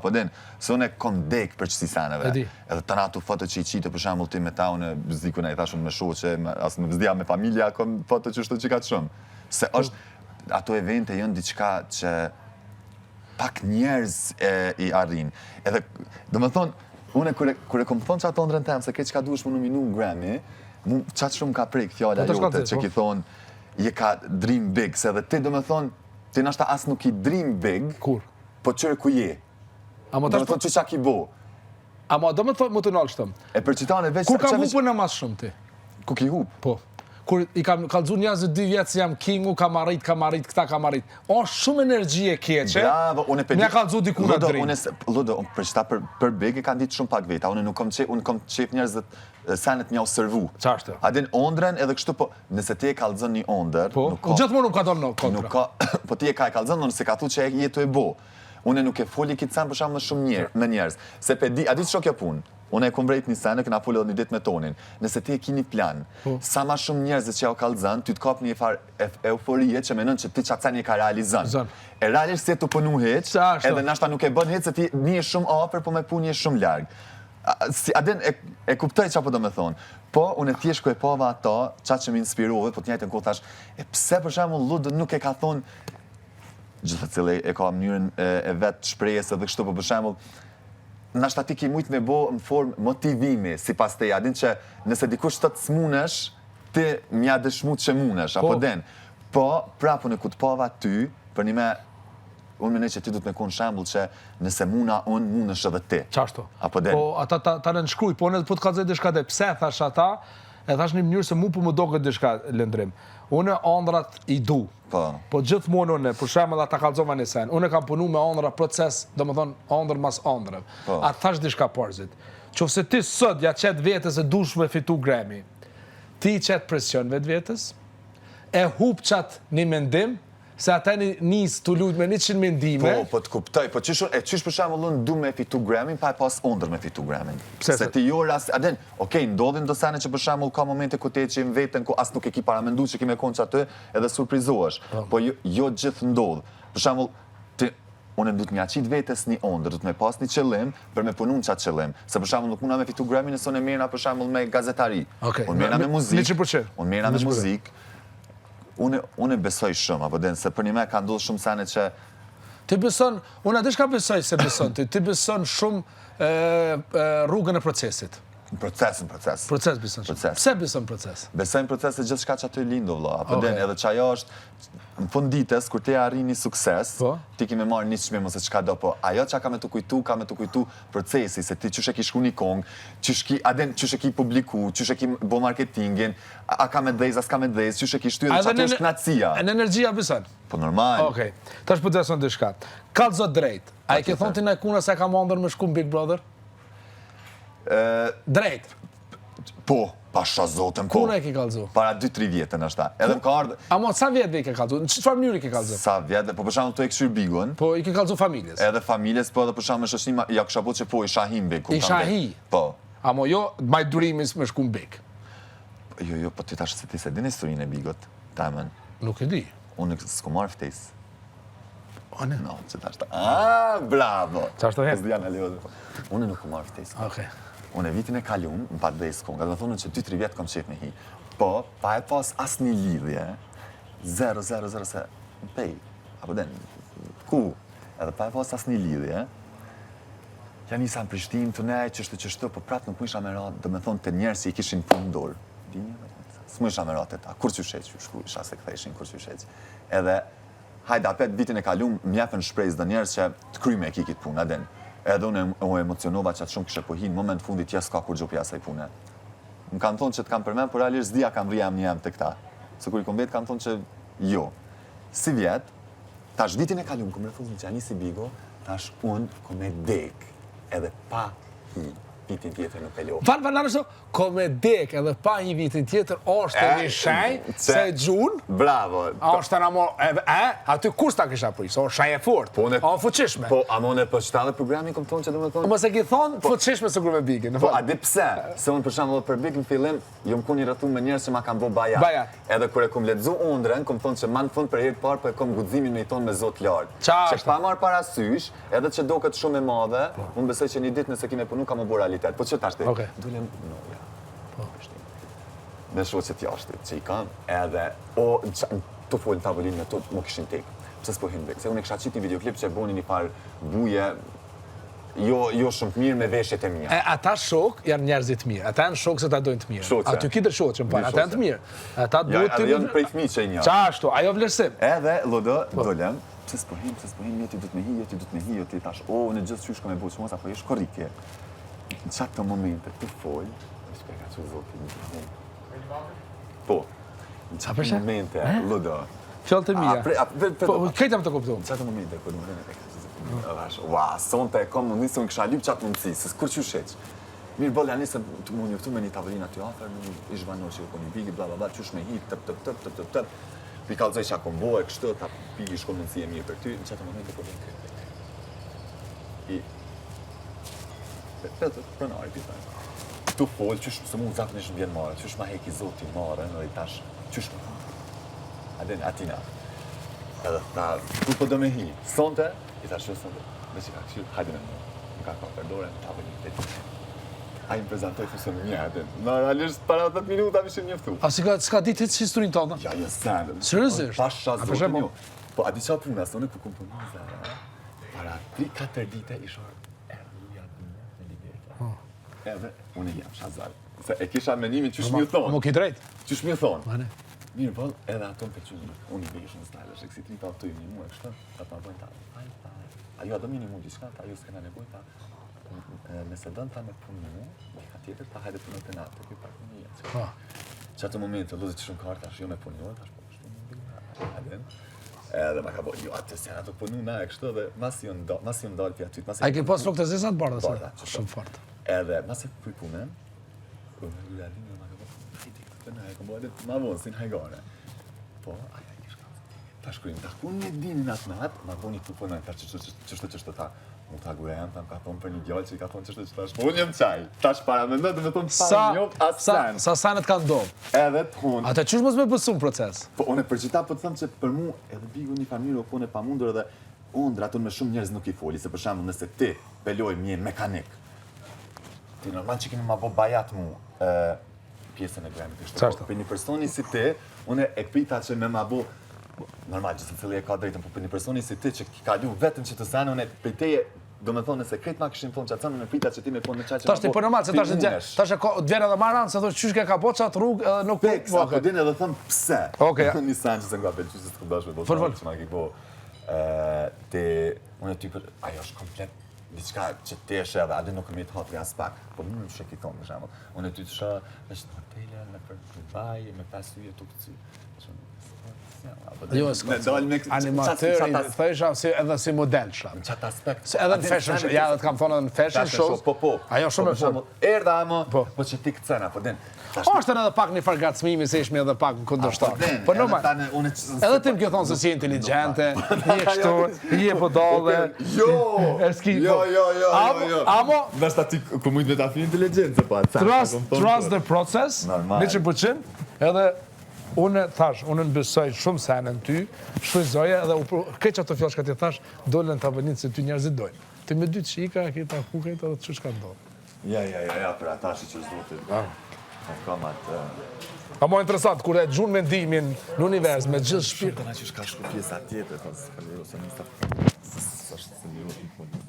apo den, se unë kom dek për qësi seneve. Edhe të natu foto që i qitë, për shembull ti me ta unë vëzdikun e i thashun me shoqe, asë në vëzdia me familja, kom foto që shto që ka të shumë. Se është, ato evente jënë diçka që pak njerëz i arrin. Edhe, do më thonë, unë kure kom thonë që ato ndrën temë, se ke që ka duesh më nominu Grammy, qatë shumë ka prejkë fjalla jote që ki thonë, je ka dream big, se edhe ti do më thonë, ti nashta asë nuk i dream big, Kur? Po qërë ku je. Do më thonë që qa ki bo. Ama do më thonë më të nalë shtëm. E për qitane veç... Kur ka hupë në mas shumë ti? Ku ki hupë? Po. Kur i kam kalëzun njerëzit 2 vjetë si jam kingu, kam arrit, këta kam arrit. O, shumë energjie keqe. Bravo, unë e pedi... Mja kalëzu diku në drinë. Ludo, për qita për big e kanë ditë shumë pak veta. Unë kom qef njerëzit senet mja u servu. Qashtë? Adin ondren edhe kështu po... Nëse ti e kalëzën një onder... Po, gjithmonë nuk ka donë në kontra. Po ti e ka e kalëzën, nëse ka thu që jetu e bo. Unë nuk e foli këtë sen për shumë shumë me njerëz. Se pe di, a ditë shok jo punë. Unë e kom vrejt një sen, e këna foli edhe një ditë me tonin. Nëse ti e ki një plan, sa ma shumë njerëzit që ja o kalëzën, ty t'kap një farë euforie që menën që ti qatë sen e ka realizën. E realisht se të punu heq, edhe nashta nuk e bën heq, se ti një e shumë afer, po me pu një e shumë largë. Adin e kuptoj që apo do me thonë. Po, unë e thjesht ku e pova ato, qatë që më inspirove, po t'njajtë në kohë thash, e pse për shembull Ludë nuk e ka thonë, gjithë cilë e ka mënyrën e vetë shprejes edhe kështu, po për shembull, nashta ti ki mujtë me bo në formë motivimi, si pas te adin që nëse dikush të të smunesh, ti mja dëshmu që munesh, apo den. Po, prapu në ku të pova ty, për një me, unë mene që ti du të me konë shembull që nëse muna unë, munesh edhe ti. Qashto? Apo den. Po, ata ta në nëshkruj, po në po të kalzoj dishka dhe pse thash ata, e thash një mënyrë se mu po më do këtë dishka lëndrim. Unë andrat i du. Po gjithmonë unë, për shembull ata kalzova një sen, unë kam punu me andra proces, do më thonë andrë mas andrëv. A thash dishka parzit. Qofse ti sot ja qetë vetës e dush me fitu Grammy, ti qetë presion vetë vetës, e hup qatë një mendim, se ata njës të lujt me 100 mendime. Po të kuptoj, po qysh për shembull unë du me fitu Grammy, pa e pas ondër me fitu Grammy. Se ti jo rast, adin, okej, ndodhin do sene që për shembull ka momente ku te qim veten, ku as nuk e ki paramendu që ki me konë që aty, edhe surprizohesh. Po jo gjithë ndodh. Për shembull, unë du të mja qit vetes një ondër, du të me pas një qëllim për me punun qatë qëllim. Se për shembull nuk muna me fitu Grammy nëse unë e merna për shembull me gazetari. Unë merna me muzik. Unë besoj shumë, apo den, se për një me ka ndodhë shumë sene që... Ti beson, unë atë shka besoj se beson, ti beson shumë rrugën e procesit. Proces. Proces beson shumë. Pse beson proces? Besojnë proces e gjithë shka që aty lindo, vla, apo den, edhe që ajo është, në fund ditës, kur ti arrini sukses, ti ki me marrë një qmim ose qka do, po ajo që ka me të kujtu procesi, se ti qysh e ki shku një kongë, qysh e ki publiku, qysh e ki bo marketingin, a ka me dhejz, as ka me dhejz, qysh e ki shtu, edhe që aty është knatësia. E në energjia beson? Po normal. Okej, tash po të deson të shka. Kallë zot drejt, a i ke thonë ti në kuna se ka mandër me shku në Big Brother? Drejt. Po, pasha zotën, po. Kuna e ke kalëzu? Para 2-3 vjetën është ta. Edhe më ka ardhë... Amo, sa vjetë i ke kalëzu? Në qëfar mënyrë i ke kalëzu? Sa vjetë, po për shamë të e këshur Bigun. Po, i ke kalëzu familjes? Edhe familjes, po edhe për shamë me shëshnima, ja kësha po që po i shahim Big. I shahi? Po. Amo, jo, maj durimis me shku në Big? Jo, po ti tash se ti se din historinë e Bigot, tamen. Nuk e di. Unë s'ku marrë ftejs. One? No, që tash ta... bravo! Qash të hem? Unë nuk ku marrë ftejs. Okej. Unë e vitin e kalum, më pat dhejs konga, dhe më thunën që 2-3 vjetë kom qef me hi. Po, pa e pas as një lidhje, 0 se në pej, apo den, ku, edhe pa e pas as një lidhje, ja nisa në Prishtinë, të nej, qështu, po pratë nuk më isha me ratë, dhe me thonë të njerë si i kishin fundor. S'më isha me ratë e ta, kur që sheq, shku isha se këthejshin, kur që sheq. Edhe, hajde, apet vitin e kalum, mjefën shprejz dhe njerës që të kryme e kikit punë, aden. Edhe unë u emocionova që atë shumë kështë pohin, në moment fundit jes ka kur gjopja asaj pune. Më kanë thonë që të kam përmen, por realisht zdia kam rria më jem të këta. Se kur i kom vetë, kanë thonë që jo. Si vjetë, tash vitin e kalum, kom refuz një që anisi Bigo, tash unë kom e dek, edhe pa hi. vitin tjetër në pelo. Falë, ko me dek edhe pa një vitin tjetër, është një shenj, se gjun, Bravo. është në mo, aty kus ta kisha pris, o shenj e fort, o fuqishme. Po, amone për shtatë programin kom thonë që do me thonë? Mëse ki thonë, fuqishme së kur me Bigin. Po, a di pse? Se unë për shembull për Big në fillim, jom ku një rrëtu me njerëz që ma kanë bo bajat. Edhe kur e kom lexu ëndrën, kom thonë që ma në fund për herë të parë, po e kom guximin me i thonë me zot lart. Që pa marr parasysh, edhe që doket shumë e madhe, unë besoj që një ditë nëse kime punu ka më bo realitet. Po që tashti? Dulem noja. Me shoqet jashtë që i kam, edhe të folën tavolinë me të më kishin tek. Pse s'po hynë bek? Se unë e kisha qitë një videoklip që e boni një farë buje, jo shumë të mirë me veshjet e mija. Ata shok janë njerëzit mirë, ata janë shok se ta dojnë të mirë. Aty kitër shok që më parë, ata janë të mirë. Ata duhet të... Edhe janë prej fëmijë që i një. Qashtu, ajo vlerësim. Edhe, lodo, dolem, pse s'po hynë, jeti du të me hi, jeti tash, në gjithë qysh kom e buqë, mos apo jesh korrike. Në qatë të momente të folë, në shpeka që zotin, po, në qatë të momente, lodo. Fjallë të mija. Kejtëm të kuptu. Në qatë momente, kërë më rene ua, sonte e kom, nisë unë kësha lypë qatë mundësi, se s'kur që sheq. Mirë bëllë, ja nisëm të më njëftu me një tavolinë aty afer, në i zhvano që po një bigi, bla bla bla, qysh me hi, tëp. Pi kalëzoj që akom bo e kështë, ta bigi shko mundësi e mirë për ty, në qatë momente po vjen këtë. Petët, pronari pita. Tu folë, qysh se mund zakonisht në vjen marë, qysh ma heki zoti marë, në i tash, qysh ma. Aden, atina. Edhe ta, tu po do me hi. Sonte, i tash jo sonte, me që ka këshirë, hajde me më. Më ka përdore, në tavolinë të të. A i më prezentoj fusën një aden. Në realisht, para 8 minuta më ishim njëftu. A s'ka ditë që historinë tonë? Ja, jo sendën. Seriozisht? Pasha zotin jo. Po, a di qa puna, sone ku kom punu zara, para 3-4 dite ishar erluja dhune me liberta. Edhe, unë jam shazar. Se e kisha menimin qysh mi u thonë. Më ki drejt. Qysh mi u thonë. Mirë, po, edhe ato më përqynë. Unë i veshën stylesh, e kësi 3 pa të ju një mua, kështë, ta pa bojnë ta. Ajo ato minimum diçka, ta ju s'kena nevoj ta. Nëse dënë ta me punu, ka tjetër ta hajde punë të natë, të kjo pak në një. Që atë momente, lozit që shumë kartë, ashtë jo me punu, tash po kështu në hajden. Edhe ma ka bo, jo atë se ato punu na e kështu dhe mas ju ndalë pja tytë. A i ke pas rok të zesat bardë, se? Shumë fort. Edhe, mas e kuj punën, unë lalinë, ma ka bo, hajde, këtë na e kom bo edhe ma vonë, si në hajgare. Po, aja i kishka. Ta shkujmë, ta ku në dinin atë natë, ma bo një të punën, ta qështë ta. Më ta gure jam, ka thonë për një gjallë që i ka thonë qështë tash, po unë jem qaj. Tash para me ndë, me thonë pa njot asë sen. Sa sanet kanë do? Edhe të hunë. Ate qështë mos me pësu në proces? Po unë e përgjita po të thëmë që për mu, edhe bigu një familë o kone pa mundur edhe unë atë me shumë njerëz nuk i foli, se për shembull nëse ti peloj mje mekanik, ti normal që kemi ma bo bajat mu pjesën e gremit ishte. Për një personi si ti, unë e pita që me ma bo normal që se cili e ka drejtën, po për një personi si ti që ka lu vetëm që të sanë, unë për teje, do me thonë nëse kretë ma këshim thonë që atësanë, unë e pita që ti me thonë në qaj që tash ti për normal, se tash e dvjene dhe maran, se thonë qyshke ka po qatë rrugë edhe nuk... Pek, sa po din edhe thëmë pse. Një sanë që se nga belqy që s'ku dashme, do që ma ki po, unë e ty për, ajo është komplet, diçka që ti eshe edhe adi nuk këmi të hatë gas pak, po më në shek i thonë, për shemë, unë e ty të shë, është në hotele, në për Dubai, me 5 uje të këcy. Jo, animatëri, thësha edhe si model shlam. Në qatë aspekt. Edhe në fashion show, ja dhe të kam thonë edhe në fashion show. Po. Ajo shumë e shumë. Erda ama, po që ti këtë cena, po din. Është edhe pak një farë gacmimi se ishmi edhe pak në kundërshtar. Po normal. Edhe tim kjo thonë se si inteligente, je kështu, je po dole. Jo. Amo... Vesta ti ku mujtë me ta fi inteligencë, pa. Trust the process, 100%, edhe unë në besoj shumë sene në ty, shfryzoje edhe keq ato fjallë shka ti thash, dole në tavolinë se ty njerëzit dojnë. Ti me dy qika, këta kukajt edhe të që shka ndodhë. Ja, për ata shi që zotit. E kam atë... A mo interesant, kur e gjunë mendimin në univers, me gjithë shpirë. Shumë të na që shka shku pjesa tjetër, pas për liro se në stafë. Së është se liro të më